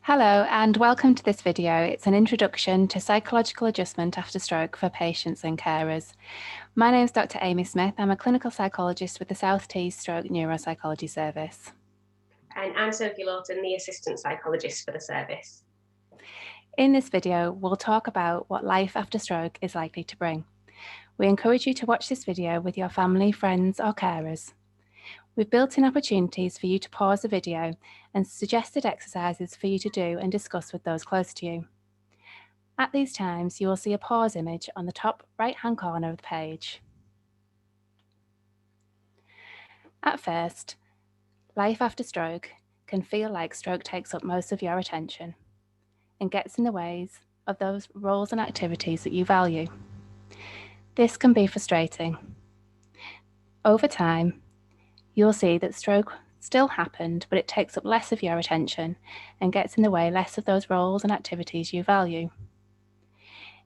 Hello and welcome to this video. It's an introduction to psychological adjustment after stroke for patients and carers. My name is Dr. Amy Smith. I'm a clinical psychologist with the South Tees Stroke Neuropsychology Service. And I'm Sophie Lawton, the assistant psychologist for the service. In this video, we'll talk about what life after stroke is likely to bring. We encourage you to watch this video with your family, friends or carers. We've built in opportunities for you to pause the video and suggested exercises for you to do and discuss with those close to you. At these times, you will see a pause image on the top right-hand corner of the page. At first, life after stroke can feel like stroke takes up most of your attention and gets in the ways of those roles and activities that you value. This can be frustrating. Over time, you'll see that stroke still happened, but it takes up less of your attention and gets in the way less of those roles and activities you value.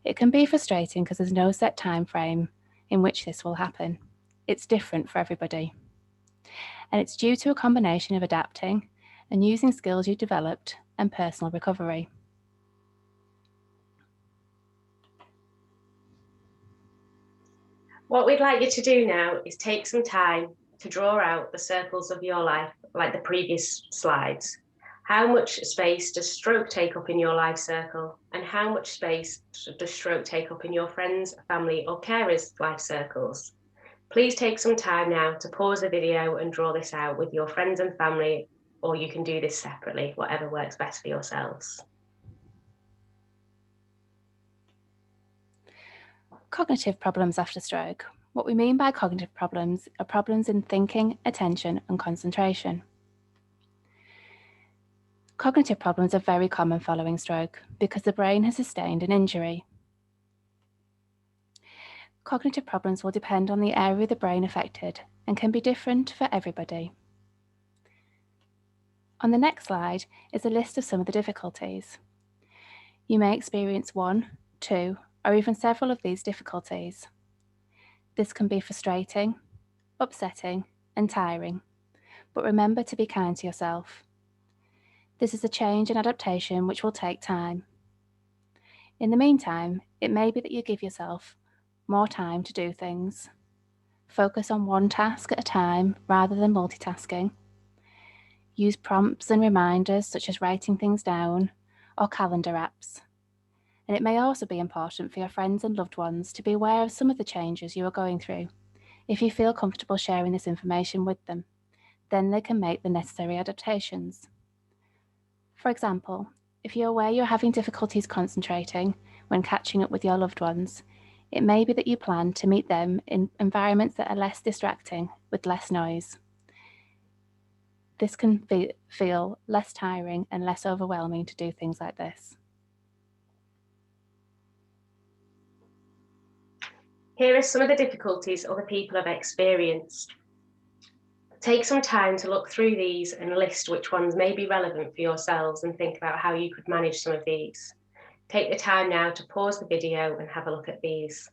It can be frustrating because there's no set time frame in which this will happen. It's different for everybody. And it's due to a combination of adapting and using skills you developed and personal recovery. What we'd like you to do now is take some time to draw out the circles of your life, like the previous slides. How much space does stroke take up in your life circle? And how much space does stroke take up in your friends, family, or carers' life circles? Please take some time now to pause the video and draw this out with your friends and family, or you can do this separately, whatever works best for yourselves. Cognitive problems after stroke. What we mean by cognitive problems are problems in thinking, attention, and concentration. Cognitive problems are very common following stroke because the brain has sustained an injury. Cognitive problems will depend on the area of the brain affected and can be different for everybody. On the next slide is a list of some of the difficulties. You may experience one, two, or even several of these difficulties. This can be frustrating, upsetting, and tiring, but remember to be kind to yourself. This is a change and adaptation which will take time. In the meantime, it may be that you give yourself more time to do things. Focus on one task at a time rather than multitasking. Use prompts and reminders such as writing things down or calendar apps. And it may also be important for your friends and loved ones to be aware of some of the changes you are going through. If you feel comfortable sharing this information with them, then they can make the necessary adaptations. For example, if you're aware you're having difficulties concentrating when catching up with your loved ones, it may be that you plan to meet them in environments that are less distracting with less noise. This can feel less tiring and less overwhelming to do things like this. Here are some of the difficulties other people have experienced. Take some time to look through these and list which ones may be relevant for yourselves and think about how you could manage some of these. Take the time now to pause the video and have a look at these.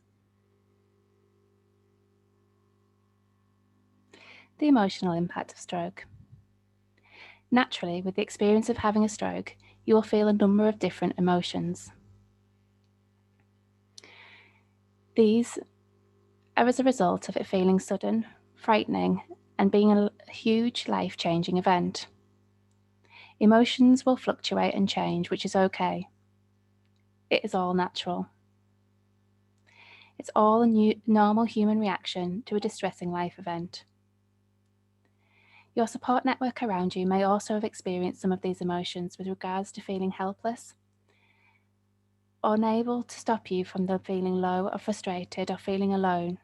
The emotional impact of stroke. Naturally, with the experience of having a stroke, you will feel a number of different emotions. These are as a result of it feeling sudden, frightening, and being a huge life-changing event. Emotions will fluctuate and change, which is okay. It is all natural. It's all a normal human reaction to a distressing life event. Your support network around you may also have experienced some of these emotions with regards to feeling helpless, or unable to stop you from the feeling low or frustrated or feeling alone.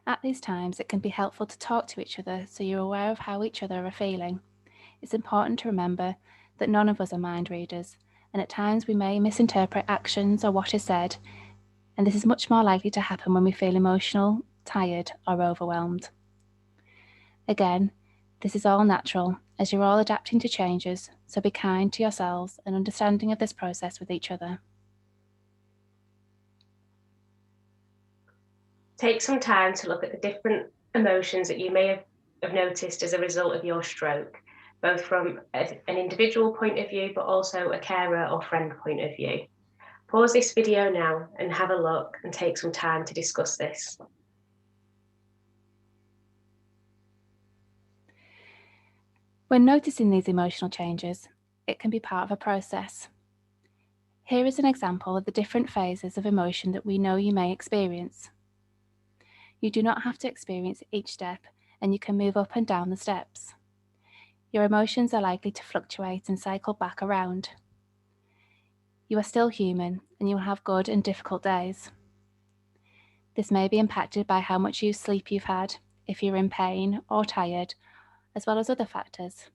At these times, it can be helpful to talk to each other so you're aware of how each other are feeling. It's important to remember that none of us are mind readers, and at times we may misinterpret actions or what is said, and this is much more likely to happen when we feel emotional, tired, or overwhelmed. Again, this is all natural, as you're all adapting to changes, so be kind to yourselves and understanding of this process with each other. Take some time to look at the different emotions that you may have noticed as a result of your stroke. both from an individual point of view, but also a carer or friend point of view. Pause this video now and have a look and take some time to discuss this. When noticing these emotional changes, it can be part of a process. Here is an example of the different phases of emotion that we know you may experience. You do not have to experience each step, and you can move up and down the steps. Your emotions are likely to fluctuate and cycle back around. You are still human, and you will have good and difficult days. This may be impacted by how much sleep you've had, if you're in pain or tired, as well as other factors.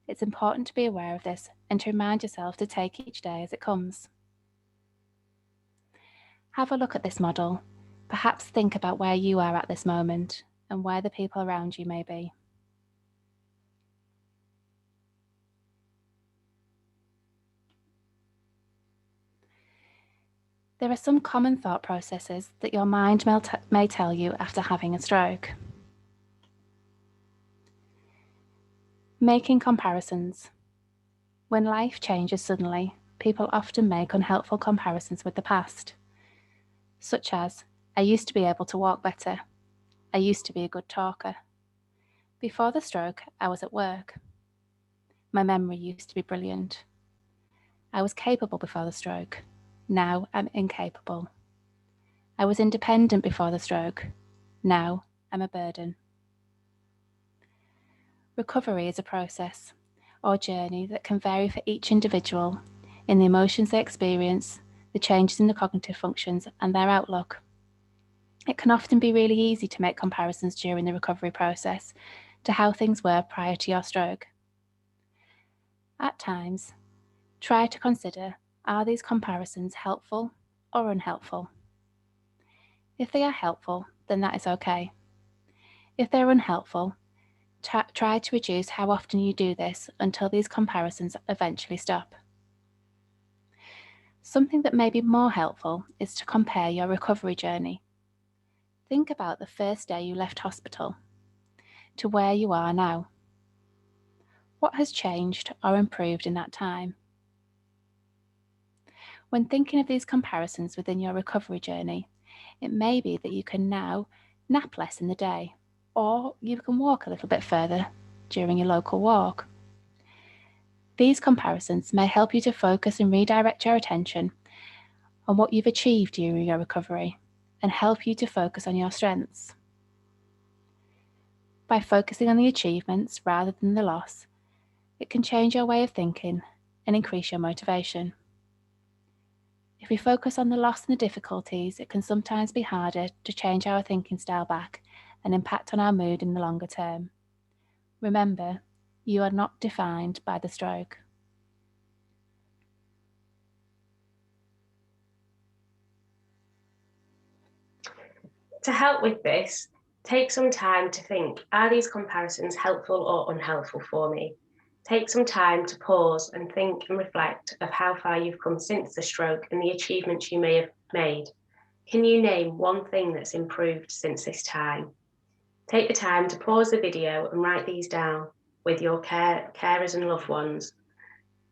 It's important to be aware of this and to remind yourself to take each day as it comes. Have a look at this model. Perhaps think about where you are at this moment and where the people around you may be. There are some common thought processes that your mind may tell you after having a stroke. Making comparisons. When life changes suddenly, people often make unhelpful comparisons with the past, such as, I used to be able to walk better. I used to be a good talker. Before the stroke, I was at work. My memory used to be brilliant. I was capable before the stroke. Now I'm incapable. I was independent before the stroke. Now I'm a burden. Recovery is a process or journey that can vary for each individual in the emotions they experience, the changes in the cognitive functions, and their outlook. It can often be really easy to make comparisons during the recovery process to how things were prior to your stroke. At times, try to consider, are these comparisons helpful or unhelpful? If they are helpful, then that is okay. If they're unhelpful, try to reduce how often you do this until these comparisons eventually stop. Something that may be more helpful is to compare your recovery journey. Think about the first day you left hospital to where you are now. What has changed or improved in that time? When thinking of these comparisons within your recovery journey, it may be that you can now nap less in the day, or you can walk a little bit further during your local walk. These comparisons may help you to focus and redirect your attention on what you've achieved during your recovery and help you to focus on your strengths. By focusing on the achievements rather than the loss, it can change your way of thinking and increase your motivation. If we focus on the loss and the difficulties, it can sometimes be harder to change our thinking style back and impact on our mood in the longer term. Remember, you are not defined by the stroke. To help with this, take some time to think, are these comparisons helpful or unhelpful for me? Take some time to pause and think and reflect of how far you've come since the stroke and the achievements you may have made. Can you name one thing that's improved since this time? Take the time to pause the video and write these down with your carers and loved ones.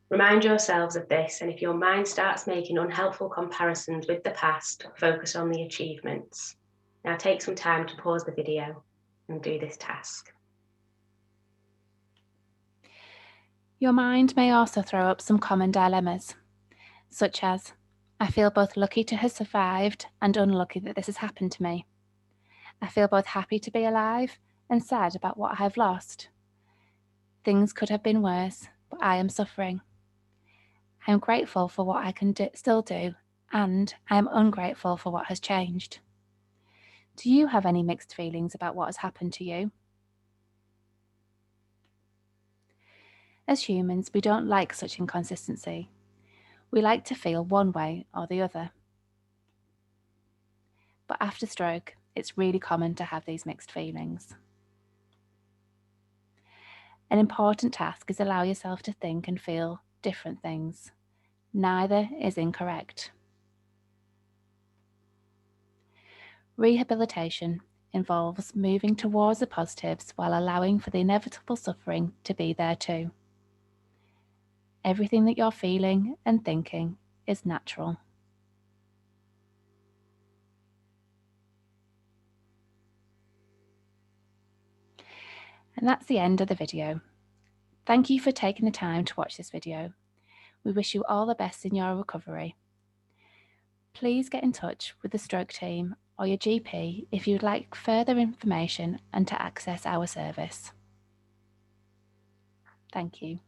Remind yourselves of this, and if your mind starts making unhelpful comparisons with the past, focus on the achievements. Now take some time to pause the video and do this task. Your mind may also throw up some common dilemmas, such as, I feel both lucky to have survived and unlucky that this has happened to me. I feel both happy to be alive and sad about what I have lost. Things could have been worse, but I am suffering. I am grateful for what I can still do, and I am ungrateful for what has changed. Do you have any mixed feelings about what has happened to you? As humans, we don't like such inconsistency. We like to feel one way or the other. But after stroke, it's really common to have these mixed feelings. An important task is allow yourself to think and feel different things. Neither is incorrect. Rehabilitation involves moving towards the positives while allowing for the inevitable suffering to be there too. Everything that you're feeling and thinking is natural. And that's the end of the video. Thank you for taking the time to watch this video. We wish you all the best in your recovery. Please get in touch with the stroke team or your GP if you would like further information and to access our service. Thank you.